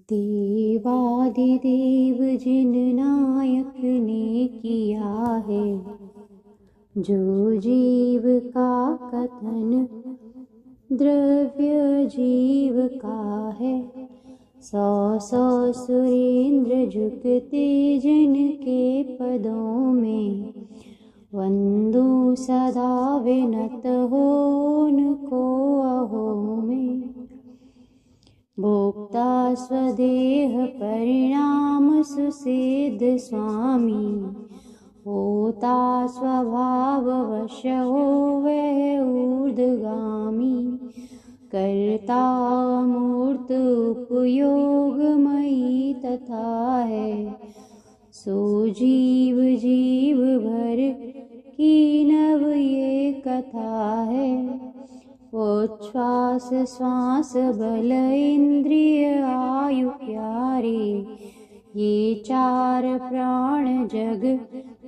देवादिदेव जिन नायक ने किया है, जो जीव का कथन द्रव्य जीव का है। सौ सौ सुरेंद्र झुकते जिनके पदों में, वंदू सदा विनत हो उनको अहो में। भोक्ता स्वदेह परिणाम सुसिद्ध स्वामी, होता स्वभाव वश हो वह ऊर्ध्वगामी। करता मूर्त उपयोगमयी तथा है, सो जीव जीव भर की नव ये कथा है। उच्छ्वास श्वास बल इंद्रिय आयु प्यारे, ये चार प्राण जग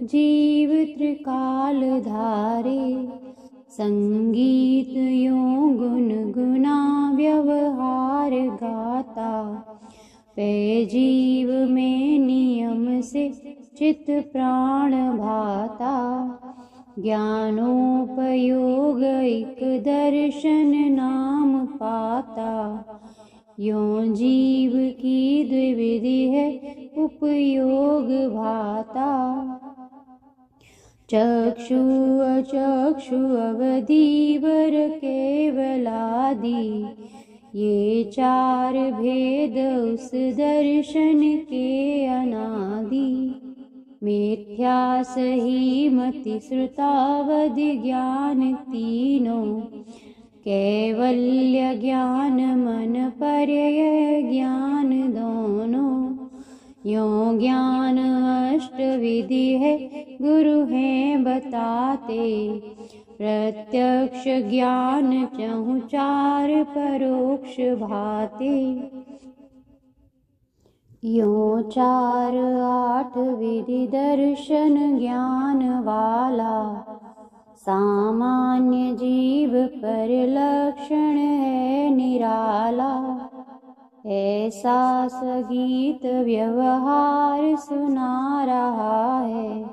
जीव त्रिकाल धारे। संगीत यों गुन गुना व्यवहार गाता, पै जीव में नियम से चित प्राण भाता। ज्ञानोपयोग एक दर्शन नाम पाता, यों जीव की द्विविधि है उपयोग भाता। चक्षु अचक्षु अवधीवर केवलादि, ये चार भेद उस दर्शन के अनादि। मिथ्या सही मति श्रुतावधि ज्ञान तीनों, कैवल्य ज्ञान मन पर्यय ज्ञान दोनों। यों ज्ञान अष्ट विधि है गुरु हैं बताते, प्रत्यक्ष ज्ञान चहुँ चार परोक्ष भाते। यों चार आठ विधि दर्शन ज्ञान वाला, सामान्य जीव पर लक्षण है निराला। ऐसा सगीत व्यवहार सुना रहा है,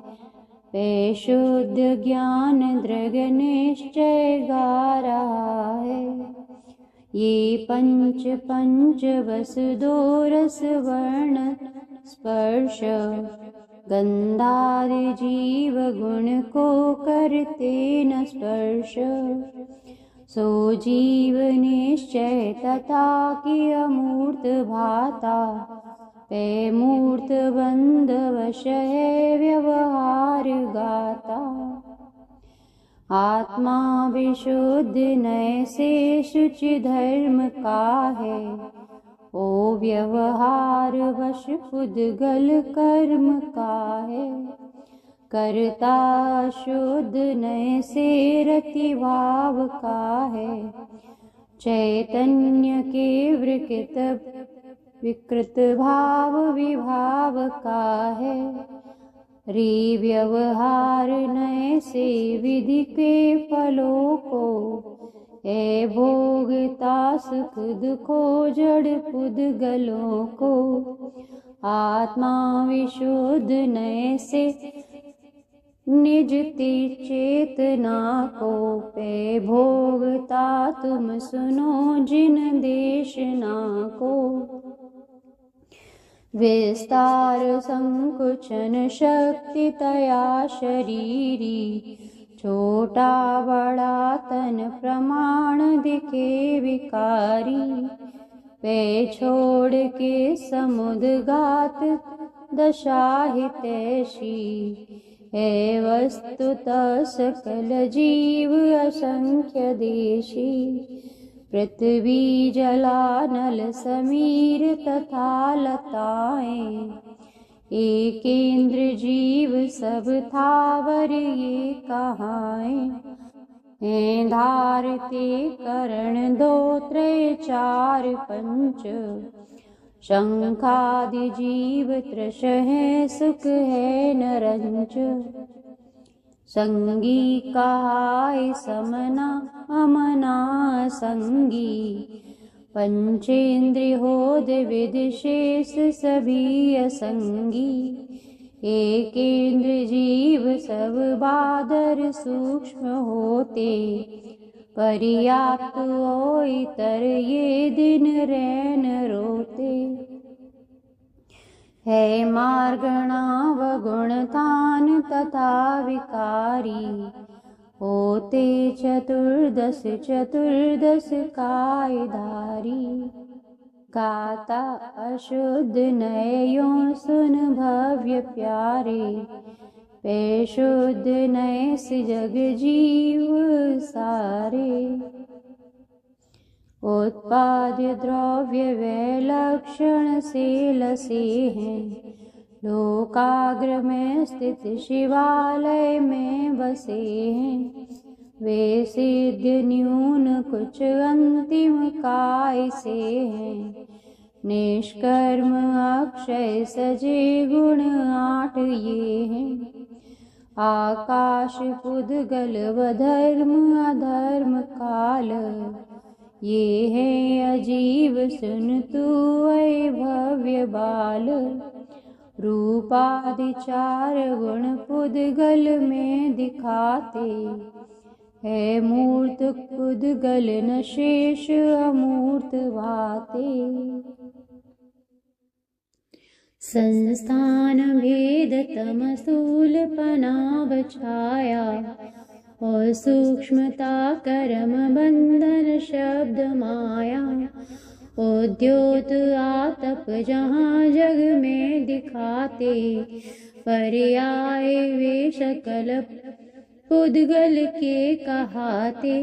पे शुद्ध ज्ञान दृग निश्चय गा रहा है। ये पंच पंच वस दो रस वर्ण स्पर्श, गंधादि जीव गुण को करते न स्पर्श। सो जीव निश्चय तथा कि अमूर्त भाता, पे मूर्त बंध वश है व्यवहार गाता। आत्मा विशुद्ध नय से शुचि धर्म का है, ओ व्यवहार वश पुद्गल कर्म का है। करता शुद्ध नय से रति भाव का है, चैतन्य के विकृत विकृत भाव विभाव का है। रे व्यवहार नय से विधि के फलों को, है भोगता सुख दुखो जड़ पुद्गलों को। आत्मा विशुद्ध नय से निज चेतना को, पे भोगता तुम सुनो जिन देशना को। विस्तार संकुचन शक्ति तया शरीरी, छोटा बड़ा तन प्रमाण दिखे विकारी। पे छोड़ के समुद्घात दशा हितैषी, है वस्तुतः सकल जीव असंख्य देशी। पृथ्वी जलानल समीर तथा लताएं, एक इंद्र जीव सब थावर ये कहाएं। हैं धारते करण दो त्रय चार पंच, शंखादि जीव त्रश है सुख है नरंच। संगी कहाय समना अमना संगी, पंचेन्द्रियोद विदिशेष सभी असंगी। एकेंद्र जीव सब बादर सूक्ष्म होते। पर्याप्त हो इतर ये दिन रैन रोते। है मार्गणाव गुणतान तथा विकारी। होते चतुर्दश चतुर्दश कायधारी। गाता अशुद्ध नयों सुन भव्य प्यारे। पे शुद्ध नय से जग जीव सारे। उत्पाद्य द्रव्य वे लक्षण से लसे हैं। लोकाग्र में स्थित शिवालय में बसे हैं। वे सिद्ध न्यून कुछ अंतिम काय से हैं। निष्कर्म अक्षय सजे गुण 8 ये हैं। आकाश पुद्गल व धर्म अधर्म काल। ये है अजीब सुन तू ऐ भव्य बाल। रूपादि 4 गुण पुद्गल में दिखाते। है मूर्त पुद्गल न शेष अमूर्त भाते। संस्थान भेद तम स्थूलपना छाया। और सूक्ष्मता कर्म बंधन शब्द माया। उद्योत आतप जहाँ जग में दिखाते। पर्याय वे सकल पुद्गल के कहाते।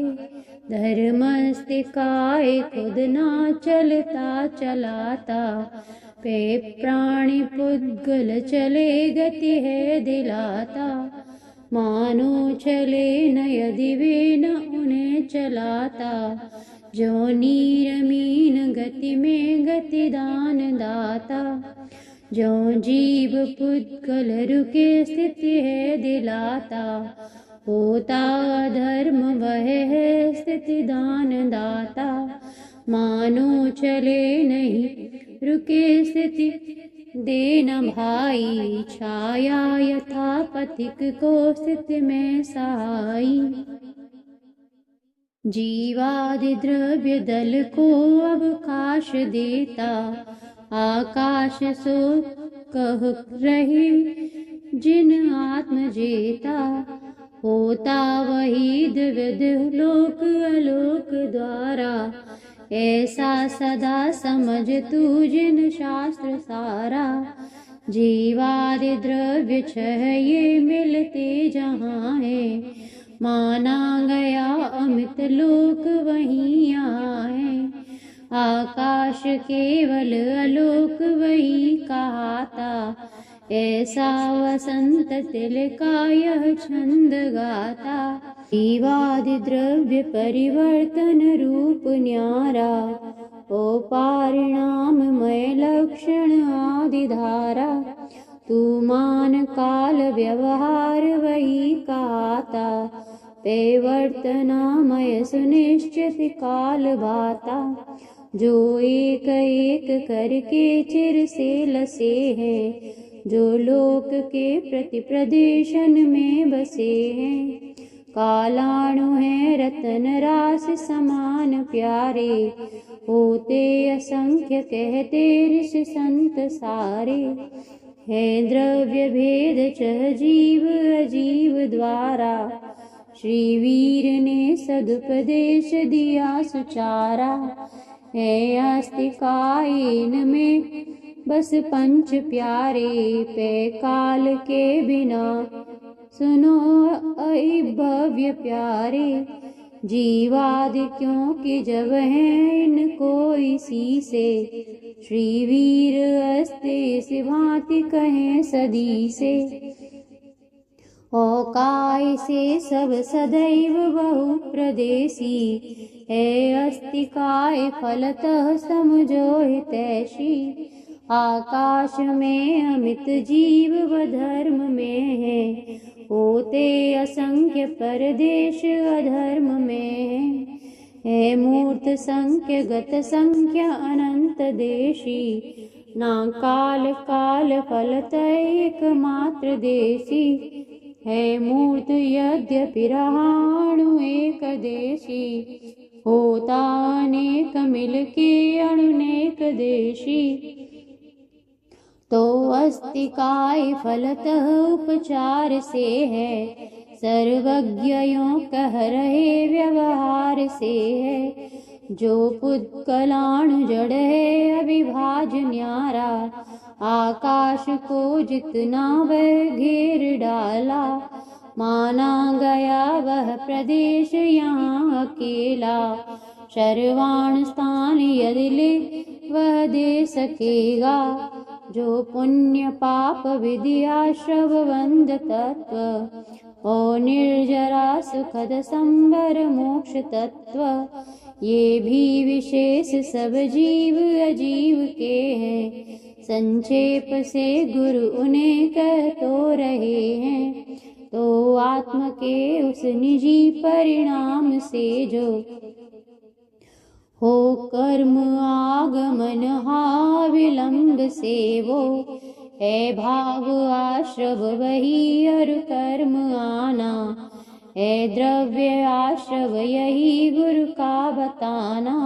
धर्मस्तिकाय खुद ना चलता चलाता। पे प्राणी पुद्गल चले गति है दिलाता। मानो चले न यदि वे न उन्हें चलाता। जो नीरमीन गति में गति दान दाता। जो जीव पुद्गल रुके स्थिति है दिलाता। होता धर्म वह है स्थिति दान दाता। मानो चले नहीं रुके स्थिति देना भाई। छाया यथा पथिक को स्थिति में सहाई। जीवादि द्रव्य दल को अवकाश देता। आकाश सो कह रही जिन आत्म जेता। होता वही द्विविध लोक अलोक द्वारा। ऐसा सदा समझ तू जिन शास्त्र सारा। जीवादि द्रव्य 6 ये मिलते जहाँ है। माना गया अमित लोक वहीं यहाँ है। आकाश केवल अलोक वही कहाता। ऐसा वसंत तिल का यह छंद गाता। जीवादि द्रव्य परिवर्तन रूप न्यारा। ओ परिणाममय लक्षण आदि धारा। तू मान काल व्यवहार वही कहाता। पे वर्तनामय सुनिश्चित काल भाता। जो एक एक करके चिर से लसे हैं। जो लोक के प्रति प्रदेशन में बसे हैं। कालाणु है रतन रास समान प्यारे। होते असंख्य कहते ऋषि संत सारे। है द्रव्य भेद 6 जीव अजीव द्वारा। श्री वीर ने सदुपदेश दिया सुचारा। है आस्तिकायन में बस पंच प्यारे। पे काल के बिना सुनो ऐ भव्य प्यारे। जीवादि क्योंकि जब हैं इनको इसी से। श्री वीर अस्ते इस भांति कहें सदी से। औकाय से सब सदैव बहु प्रदेशी। है अस्तिकाय फलतः समझो हितैषी। आकाश में अमित जीव व धर्म में है। होते असंख्य परदेश अधर्म में है। है मूर्त संख्य गत संख्य अनंत देशी, ना काल काल फलत एकमात्र देशी। है मूर्त यद्यपि रहाणु एक देशी, होता अनेक मिलके अनेक देशी। तो अस्ति काय फलतः उपचार से है, सर्वज्ञयों कह रहे व्यवहार से है। जो पुद्गलाणु जड़ है अविभाज्य न्यारा, आकाश को जितना वह घेर डाला। माना गया वह प्रदेश यहाँ अकेला, शर्वाण स्थान यदि ले वह दे सकेगा। जो पुण्य पाप विद्या श्रवबंध तत्व, ओ निर्जरा सुखद संबर मोक्ष तत्व। ये भी विशेष सब जीव अजीव के हैं, संक्षेप से गुरु उन्हें कह तो रहे हैं। तो आत्म के उस निजी परिणाम से जो हो कर्म आगमन हा विलंब से, वो है भाव आश्रव वही और कर्म आना। है द्रव्य आश्रव यही गुरु का बताना।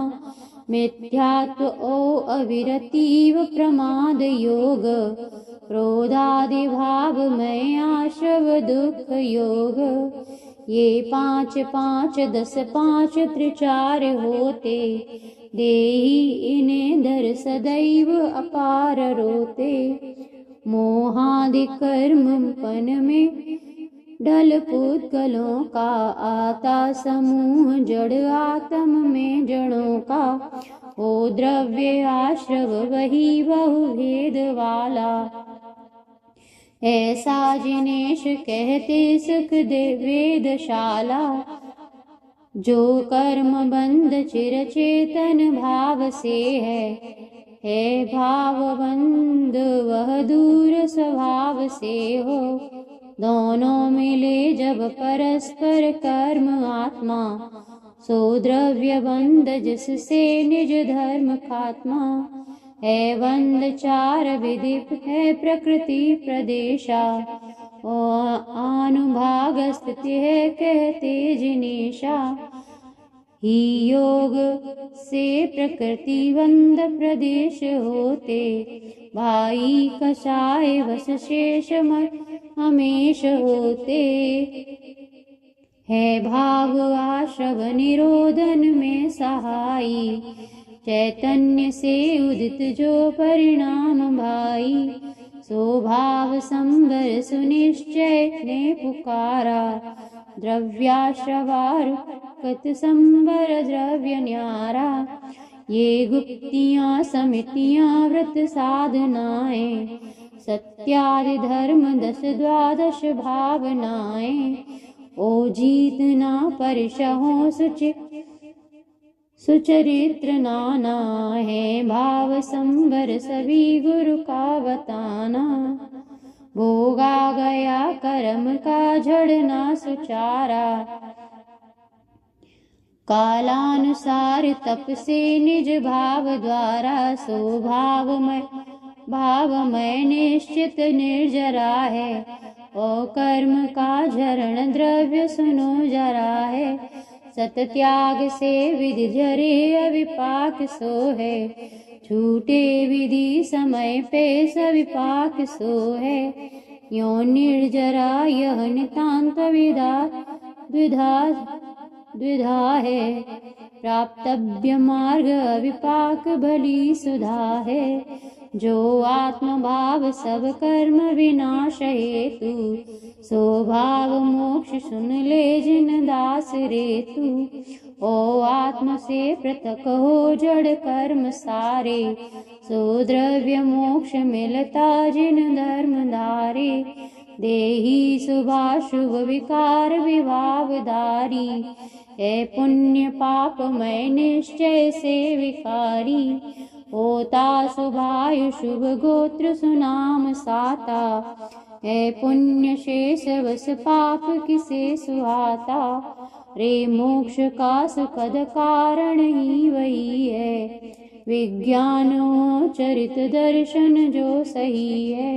मिथ्यात्व ओ अविरति व प्रमाद योग, क्रोधादि भाव में आश्रव दुख योग। ये 5 5 10 5 त्रिचार होते, देही इन्हें धर सदैव अपार रोते। मोहादि कर्म पन में ढल पुद्गलों का, आता समूह जड़ आत्म में जड़ों का। ओ द्रव्य आश्रव वही बहुभेद वाला, ऐसा जिनेश कहते सुखदेव वेदशाला। जो कर्म बंध चिर चेतन भाव से है भाव बंध वह दूर स्वभाव से हो। दोनों मिले जब परस्पर कर्म आत्मा, सो द्रव्य बंध जिससे निज धर्म खात्मा। है बंध 4 विधि है प्रकृति प्रदेशा, अनुभाग स्थिति है कहते जिनेशा। ही योग से प्रकृति बंध प्रदेश होते, भाई कषाय वश शेष हमेश होते। है भाव आश्रव निरोधन में सहाई, चैतन्य से उदित जो परिणाम भाई। सो भाव संबर सुनिश्चय ने पुकारा, द्रव्याश्रवारुकत संबर द्रव्य न्यारा। ये गुप्तियाँ समितियाँ व्रत साधनाएं, सत्यादि धर्म 10 द्वादश भावनाएं। ओ जीतना परिशहो सुचरित्र नाना, है भाव संबर सभी गुरु का बताना। भोगा गया कर्म का झड़ना सुचारा, कालानुसार तप से निज भाव द्वारा। सो भावमय निश्चित निर्जरा है, ओ कर्म का झरण द्रव्य सुनो जरा है। सत त्याग से विधि झरे अविपाक सो है, छूटे विधि समय पे सविपाक सो है। यो निर्जरा यह नितांत द्विधा है, प्राप्तव्य मार्ग अविपाक भली सुधा है। जो आत्मभाव सब कर्म विनाश हेतु, सो भाव मोक्ष सुन ले जिन दास रेतु। ओ आत्म से पृथक हो जड़ कर्म सारे, सो द्रव्य मोक्ष मिलता जिन धर्म धारे। देही शुभाशुभ विकार विभावधारी, है पुण्य पाप में निश्चय से विकारी। होता शुभायु शुभ गोत्र सुनाम साता, है पुण्य शेष वस पाप किसे सुहाता। रे मोक्ष का सुखद कारण ही वही है। विज्ञानो चरित दर्शन जो सही है,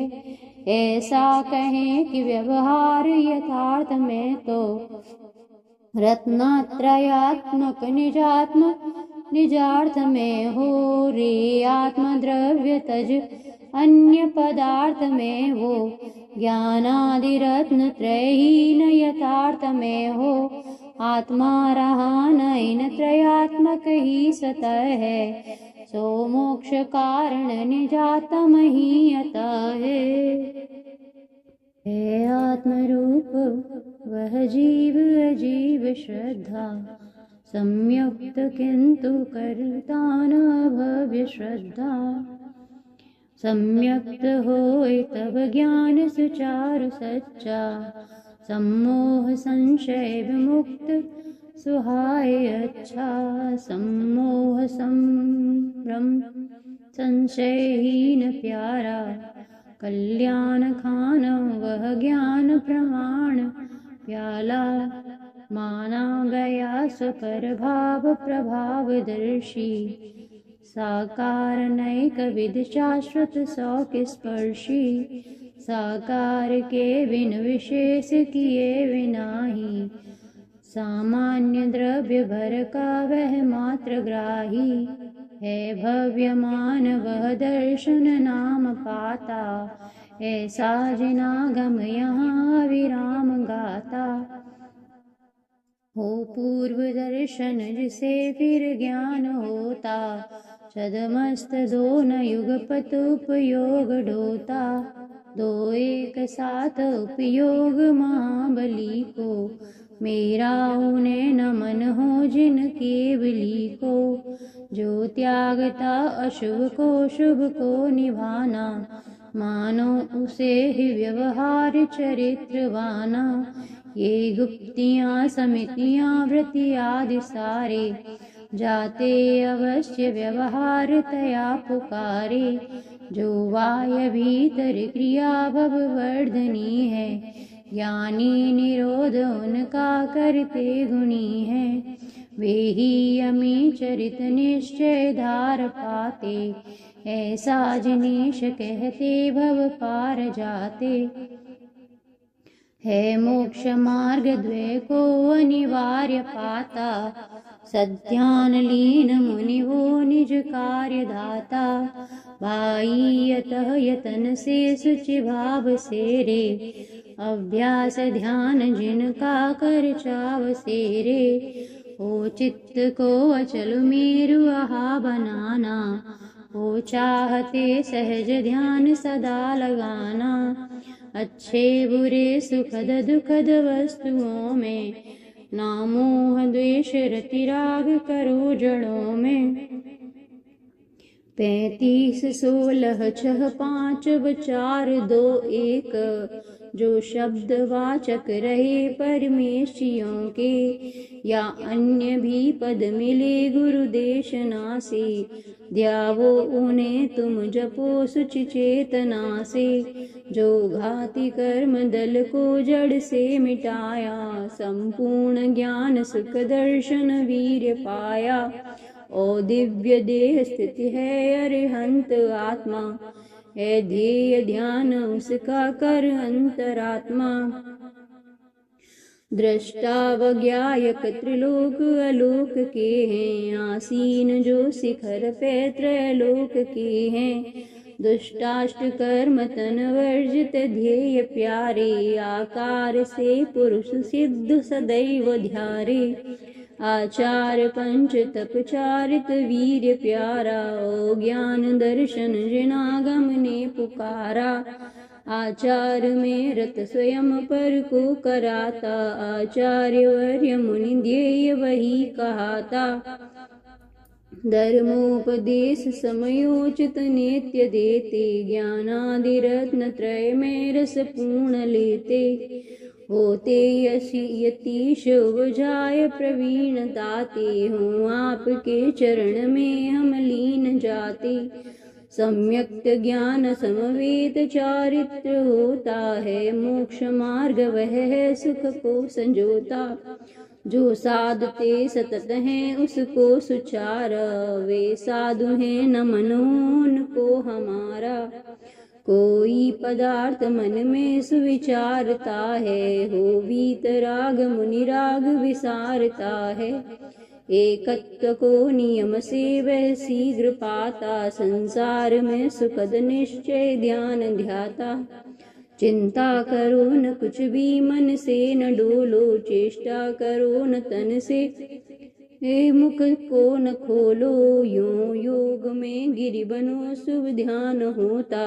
ऐसा कहें कि व्यवहार यथार्थ में तो रत्नत्रयात्मक निजार्थ में हो। रे आत्म द्रव्य तज अन्य पदार्थ में हो, ज्ञानादि रत्न त्रयहीन यथार्थ में हो। आत्मा रहा न इन त्रयात्मक ही सतह है, सो मोक्ष कारण निजातम ही अतः है आत्मरूप वह जीव अजीव श्रद्धा, संयुक्त किंतु करता न भव्य श्रद्धा। सम्यक्त होय तब ज्ञान सुचारु सच्चा, सम्मोह संशय विमुक्त सुहाय अच्छा। सम्मोह संभ्रम संशयहीन प्यारा, कल्याण खान वह ज्ञान प्रमाण प्याला। माना गया स्वपर भाव प्रभाव दर्शी, साकार नैक विद शाश्वत सौख स्पर्शी। साकार के बिन विशेष किए विनाही, सामान्य द्रव्य भर का वह मात्र ग्राही। है भव्यमान वह दर्शन नाम पाता, ऐसा जिनागम यहाँ विराम गाता। हो पूर्व दर्शन जिसे फिर ज्ञान होता, छदमस्त दोन युगपत उपयोग ढोता। दो एक साथ उपयोग महाबली को, मेरा उन्हें नमन हो जिन केवली को। जो त्यागता अशुभ को शुभ को निभाना, मानो उसे ही व्यवहार चरित्रवाना। ये गुप्तियाँ समितियाँ वृत्ति आदि सारे, जाते अवश्य व्यवहार तया पुकारे। जो वाय भीतर क्रिया भव वर्धनी है, ज्ञानी निरोध उनका करते गुणी है। वे ही अमी चरित निश्चय धार पाते, ऐसा जिनेश कहते भव पार जाते। है मोक्ष मार्ग द्वय को अनिवार्य पाता, सध्यान लीन मुनि वो निज कार्य दाता। भाई अतः यतन से सुचि भाव से रे, अभ्यास ध्यान जिनका कर चाव से रे। ओ चित्त को अचल मेरु आहा बनाना, ओ चाहते सहज ध्यान सदा लगाना। अच्छे बुरे सुखद दुखद वस्तुओं में, ना मोह द्वेष रति राग करो जड़ों में। 35 16 6 5 4 2 1, जो शब्द वाचक रहे परमेशियों के, या अन्य भी पद मिले गुरु देशना से। ध्यावो उन्हें तुम जपो सुचि चेतना से, जो घाति कर्म दल को जड़ से मिटाया। संपूर्ण ज्ञान सुख दर्शन वीर्य पाया, ओ दिव्य देह स्थिति है अरिहंत आत्मा। है ध्येय ध्यान उसका कर अंतरात्मा। दृष्टा वज्ञायक त्रिलोक अलोक के हैं, आसीन जो शिखर पे त्रैलोक के हैं। दुष्टाष्ट कर्म तन वर्जित ध्येय प्यारे, आकार से पुरुष सिद्ध सदैव ध्यारे। आचार पंच तप चारित वीर्य प्यारा, ओ ज्ञान दर्शन जिनागम ने पुकारा। आचार में रत स्वयं पर को कराता, आचार्य वर्य मुनि ध्येय वही कहाता। धर्मोपदेश समयोचित नित्य देते, ज्ञानादि रत्न त्रय में रस पूर्ण लेते। होते यतीश उपजाय प्रवीण ताते, हूँ आपके चरण में हम लीन जाते। सम्यक्त ज्ञान समवेत चारित्र होता है, मोक्ष मार्ग वह है सुख को संजोता। जो साधते सतत हैं उसको सुचार, वे साधु हैं न मनोन को हमारा। कोई पदार्थ मन में सुविचारता है, हो वीतराग मुनिराग विसारता है। एकत्व को नियम से वह शीघ्र पाता, संसार में सुखद निश्चय ध्यान ध्याता। चिंता करो न कुछ भी मन से न डोलो, चेष्टा करो न तन से हे मुख को न खोलो। यूं योग में गिरि बनो शुभ ध्यान होता,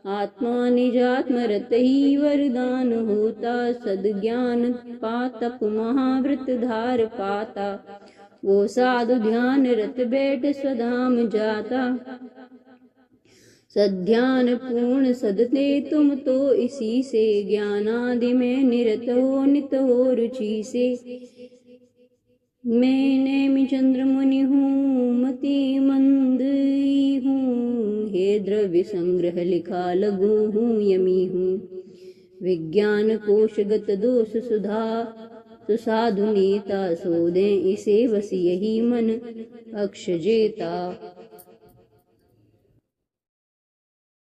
आत्मा निजात्मरत ही वरदान होता। सद्ज्ञान पातप महाव्रत धार पाता, वो साधु ध्यान रत बैठ स्वधाम जाता। सध्यान पूर्ण सदते तुम तो इसी से, ज्ञानादि में निरत हो नित हो रुचि से। मैं नेमि चंद्र मुनि हूँ मति मंद हूँ, हे द्रव्य संग्रह लिखा लघु हूँ यमी हूँ। विज्ञान कोशगत दोष सुधा सुसाधु नेता, सो दें इसे बस यही मन अक्ष जेता।